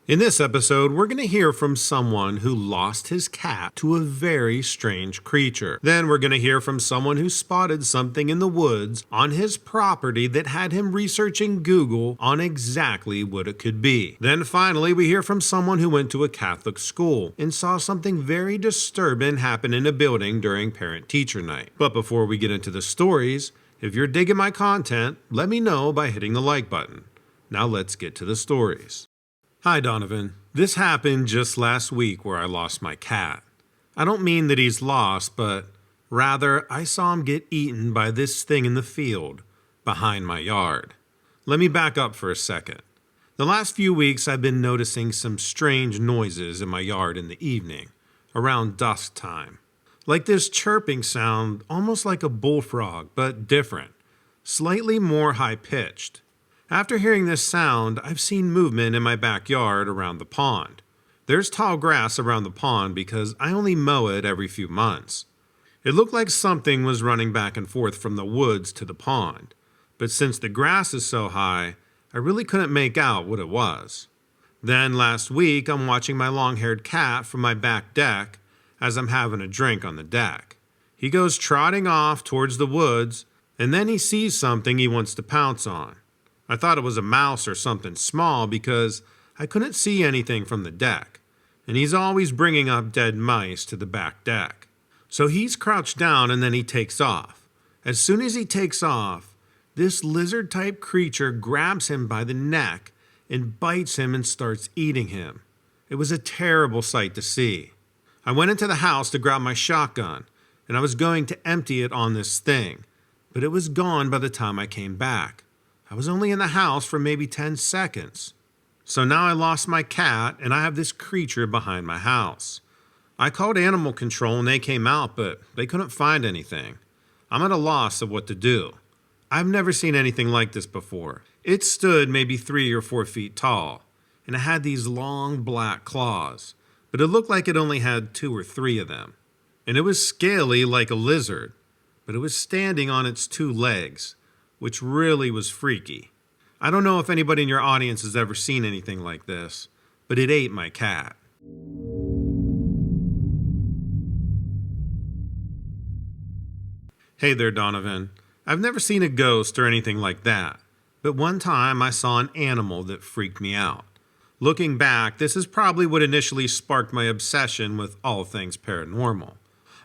In this episode, we're going to hear from someone who lost his cat to a very strange creature. Then we're going to hear from someone who spotted something in the woods on his property that had him researching Google on exactly what it could be. Then finally, we hear from someone who went to a Catholic school and saw something very disturbing happen in a building during parent-teacher night. But before we get into the stories, if you're digging my content, let me know by hitting the like button. Now let's get to the stories. Hi, Donovan. This happened just last week where I lost my cat. I don't mean that he's lost, but rather I saw him get eaten by this thing in the field behind my yard. Let me back up for a second. The last few weeks I've been noticing some strange noises in my yard in the evening, around dusk time. Like this chirping sound, almost like a bullfrog, but different, slightly more high-pitched. After hearing this sound, I've seen movement in my backyard around the pond. There's tall grass around the pond because I only mow it every few months. It looked like something was running back and forth from the woods to the pond, but since the grass is so high, I really couldn't make out what it was. Then last week, I'm watching my long-haired cat from my back deck as I'm having a drink on the deck. He goes trotting off towards the woods, and then he sees something he wants to pounce on. I thought it was a mouse or something small because I couldn't see anything from the deck, and he's always bringing up dead mice to the back deck. So he's crouched down and then he takes off. As soon as he takes off, this lizard-type creature grabs him by the neck and bites him and starts eating him. It was a terrible sight to see. I went into the house to grab my shotgun, and I was going to empty it on this thing, but it was gone by the time I came back. I was only in the house for maybe 10 seconds. So now I lost my cat and I have this creature behind my house. I called animal control and they came out, but they couldn't find anything. I'm at a loss of what to do. I've never seen anything like this before. It stood maybe 3 or 4 feet tall, and it had these long black claws, but it looked like it only had 2 or 3 of them. And it was scaly like a lizard, but it was standing on its 2 legs, which really was freaky. I don't know if anybody in your audience has ever seen anything like this, but it ate my cat. Hey there, Donovan. I've never seen a ghost or anything like that, but one time I saw an animal that freaked me out. Looking back, this is probably what initially sparked my obsession with all things paranormal.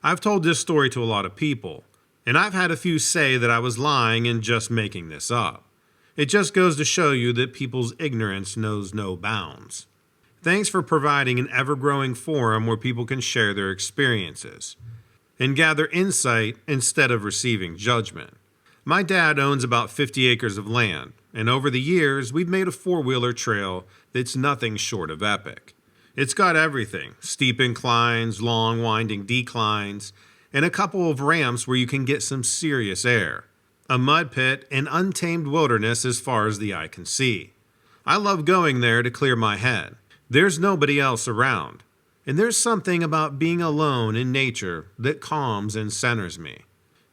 I've told this story to a lot of people, and I've had a few say that I was lying and just making this up. It just goes to show you that people's ignorance knows no bounds. Thanks for providing an ever-growing forum where people can share their experiences and gather insight instead of receiving judgment. My dad owns about 50 acres of land, and over the years, we've made a 4-wheeler trail that's nothing short of epic. It's got everything: steep inclines, long winding declines, and a couple of ramps where you can get some serious air, a mud pit, and untamed wilderness as far as the eye can see. I love going there to clear my head. There's nobody else around, and there's something about being alone in nature that calms and centers me.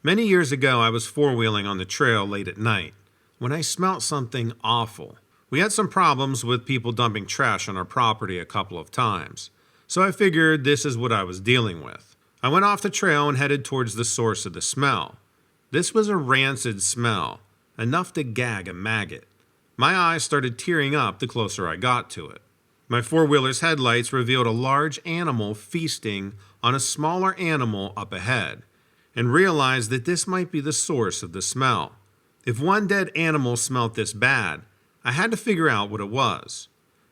Many years ago, I was 4-wheeling on the trail late at night when I smelt something awful. We had some problems with people dumping trash on our property a couple of times, so I figured this is what I was dealing with. I went off the trail and headed towards the source of the smell. This was a rancid smell, enough to gag a maggot. My eyes started tearing up the closer I got to it. My 4-wheeler's headlights revealed a large animal feasting on a smaller animal up ahead, and realized that this might be the source of the smell. If one dead animal smelt this bad, I had to figure out what it was.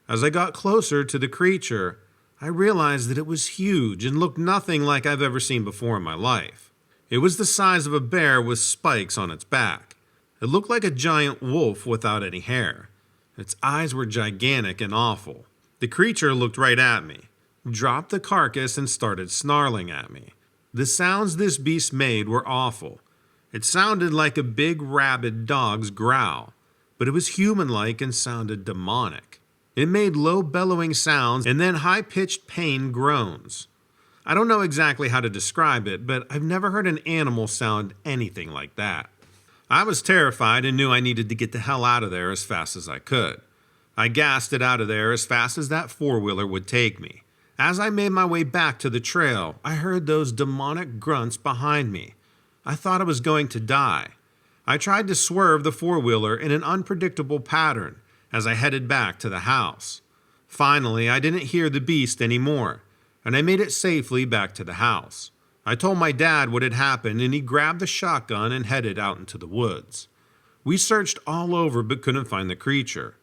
As I got closer to the creature, I realized that it was huge and looked nothing like I've ever seen before in my life. It was the size of a bear with spikes on its back. It looked like a giant wolf without any hair. Its eyes were gigantic and awful. The creature looked right at me, dropped the carcass, and started snarling at me. The sounds this beast made were awful. It sounded like a big rabid dog's growl, but it was human-like and sounded demonic. It made low bellowing sounds and then high-pitched pain groans. I don't know exactly how to describe it, but I've never heard an animal sound anything like that. I was terrified and knew I needed to get the hell out of there as fast as I could. I gassed it out of there as fast as that four-wheeler would take me. As I made my way back to the trail, I heard those demonic grunts behind me. I thought I was going to die. I tried to swerve the four-wheeler in an unpredictable pattern as I headed back to the house. Finally, I didn't hear the beast anymore, and I made it safely back to the house. I told my dad what had happened, and he grabbed the shotgun and headed out into the woods. We searched all over but couldn't find the creature.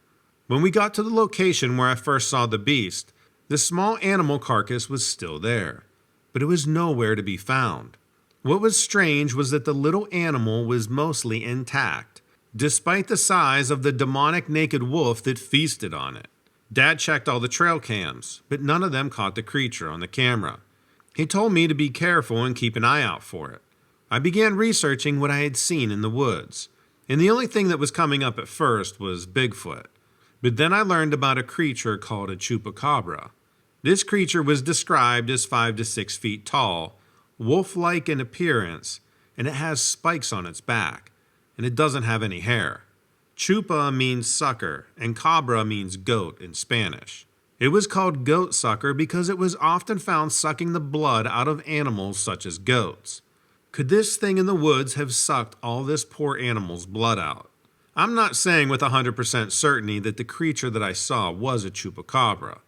When we got to the location where I first saw the beast, the small animal carcass was still there, but it was nowhere to be found. What was strange was that the little animal was mostly intact, despite the size of the demonic naked wolf that feasted on it. Dad checked all the trail cams, but none of them caught the creature on the camera. He told me to be careful and keep an eye out for it. I began researching what I had seen in the woods, and the only thing that was coming up at first was Bigfoot. But then I learned about a creature called a chupacabra. This creature was described as 5 to 6 feet tall, wolf-like in appearance, and it has spikes on its back, and it doesn't have any hair. Chupa means sucker, and cabra means goat in Spanish. It was called goat sucker because it was often found sucking the blood out of animals such as goats. Could this thing in the woods have sucked all this poor animal's blood out? I'm not saying with 100% certainty that the creature that I saw was a chupacabra,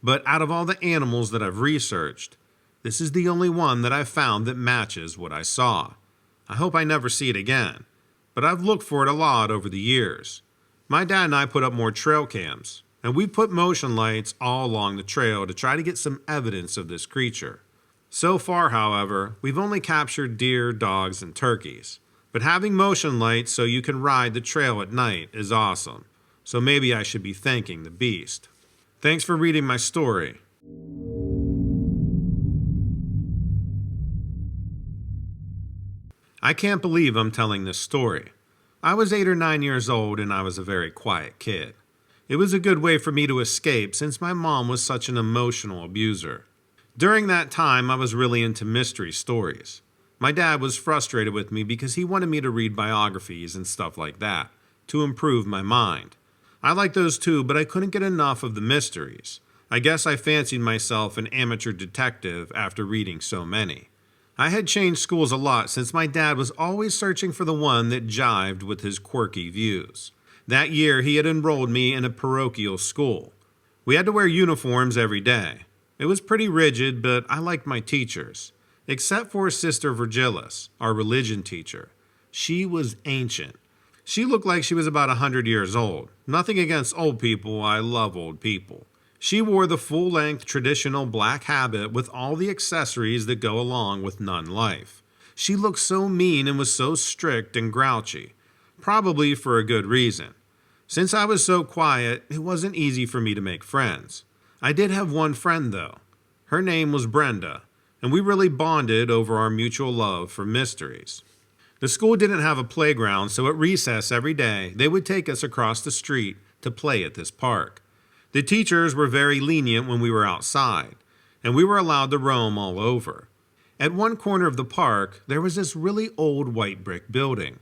but out of all the animals that I've researched, this is the only one that I've found that matches what I saw. I hope I never see it again, but I've looked for it a lot over the years. My dad and I put up more trail cams, and we put motion lights all along the trail to try to get some evidence of this creature. So far, however, we've only captured deer, dogs, and turkeys. But having motion lights so you can ride the trail at night is awesome. So maybe I should be thanking the beast. Thanks for reading my story. I can't believe I'm telling this story. I was 8 or 9 years old and I was a very quiet kid. It was a good way for me to escape since my mom was such an emotional abuser. During that time, I was really into mystery stories. My dad was frustrated with me because he wanted me to read biographies and stuff like that to improve my mind. I liked those too, but I couldn't get enough of the mysteries. I guess I fancied myself an amateur detective after reading so many. I had changed schools a lot since my dad was always searching for the one that jived with his quirky views. That year, he had enrolled me in a parochial school. We had to wear uniforms every day. It was pretty rigid, but I liked my teachers. Except for Sister Virgilis, our religion teacher. She was ancient. She looked like she was about 100 years old. Nothing against old people, I love old people. She wore the full-length traditional black habit with all the accessories that go along with nun life. She looked so mean and was so strict and grouchy, probably for a good reason. Since I was so quiet, it wasn't easy for me to make friends. I did have one friend though. Her name was Brenda, and we really bonded over our mutual love for mysteries. The school didn't have a playground, so at recess every day, they would take us across the street to play at this park. The teachers were very lenient when we were outside, and we were allowed to roam all over. At one corner of the park, there was this really old white brick building.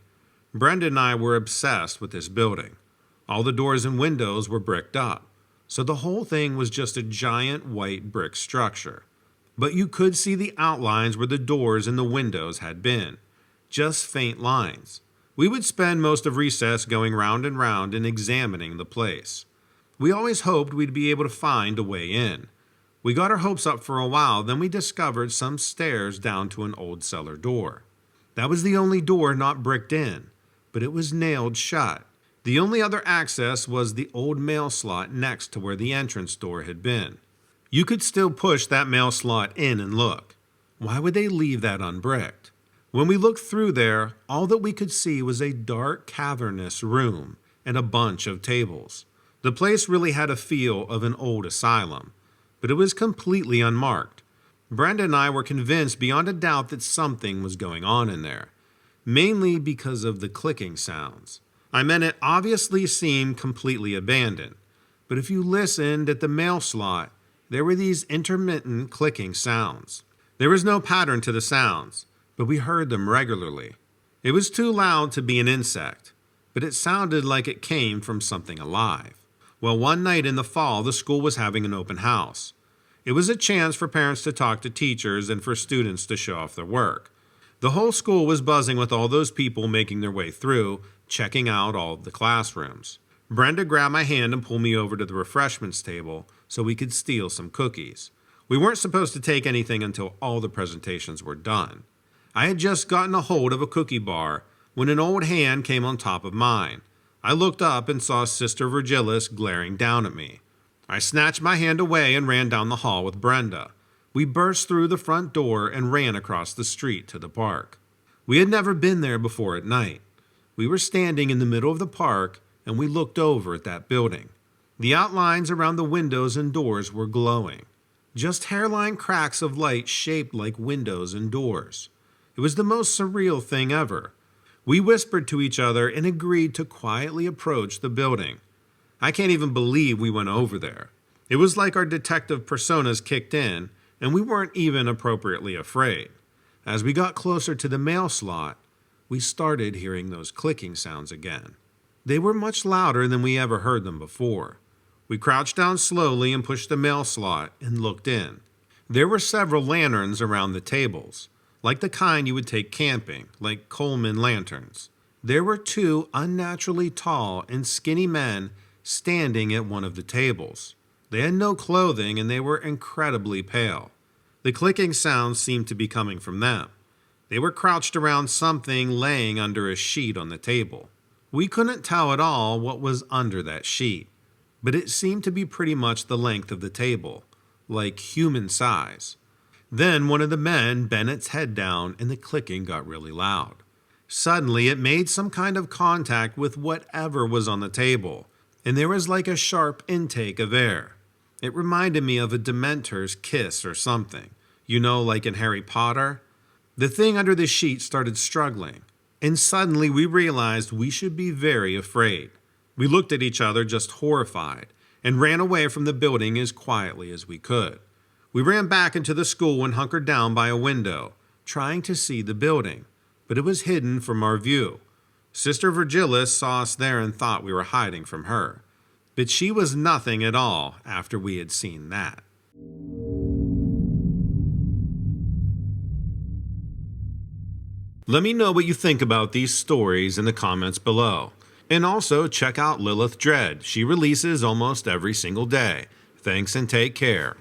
Brenda and I were obsessed with this building. All the doors and windows were bricked up, so the whole thing was just a giant white brick structure. But you could see the outlines where the doors and the windows had been. Just faint lines. We would spend most of recess going round and round and examining the place. We always hoped we'd be able to find a way in. We got our hopes up for a while, then we discovered some stairs down to an old cellar door. That was the only door not bricked in, but it was nailed shut. The only other access was the old mail slot next to where the entrance door had been. You could still push that mail slot in and look. Why would they leave that unbricked? When we looked through there, all that we could see was a dark, cavernous room and a bunch of tables. The place really had a feel of an old asylum, but it was completely unmarked. Brenda and I were convinced beyond a doubt that something was going on in there, mainly because of the clicking sounds. It obviously seemed completely abandoned, but if you listened at the mail slot, there were these intermittent clicking sounds. There was no pattern to the sounds, but we heard them regularly. It was too loud to be an insect, but it sounded like it came from something alive. Well, one night in the fall, the school was having an open house. It was a chance for parents to talk to teachers and for students to show off their work. The whole school was buzzing with all those people making their way through, checking out all of the classrooms. Brenda grabbed my hand and pulled me over to the refreshments table so we could steal some cookies. We weren't supposed to take anything until all the presentations were done. I had just gotten a hold of a cookie bar when an old hand came on top of mine. I looked up and saw Sister Virgilis glaring down at me. I snatched my hand away and ran down the hall with Brenda. We burst through the front door and ran across the street to the park. We had never been there before at night. We were standing in the middle of the park and we looked over at that building. The outlines around the windows and doors were glowing. Just hairline cracks of light shaped like windows and doors. It was the most surreal thing ever. We whispered to each other and agreed to quietly approach the building. I can't even believe we went over there. It was like our detective personas kicked in, and we weren't even appropriately afraid. As we got closer to the mail slot, we started hearing those clicking sounds again. They were much louder than we ever heard them before. We crouched down slowly and pushed the mail slot and looked in. There were several lanterns around the tables, like the kind you would take camping, like Coleman lanterns. There were two unnaturally tall and skinny men standing at one of the tables. They had no clothing and they were incredibly pale. The clicking sounds seemed to be coming from them. They were crouched around something laying under a sheet on the table. We couldn't tell at all what was under that sheet, but it seemed to be pretty much the length of the table, like human size. Then one of the men bent its head down and the clicking got really loud. Suddenly it made some kind of contact with whatever was on the table, and there was like a sharp intake of air. It reminded me of a Dementor's kiss or something, like in Harry Potter. The thing under the sheet started struggling, and suddenly we realized we should be very afraid. We looked at each other just horrified and ran away from the building as quietly as we could. We ran back into the school and hunkered down by a window, trying to see the building, but it was hidden from our view. Sister Virgilis saw us there and thought we were hiding from her, but she was nothing at all after we had seen that. Let me know what you think about these stories in the comments below. And also check out Lilith Dread. She releases almost every single day. Thanks and take care.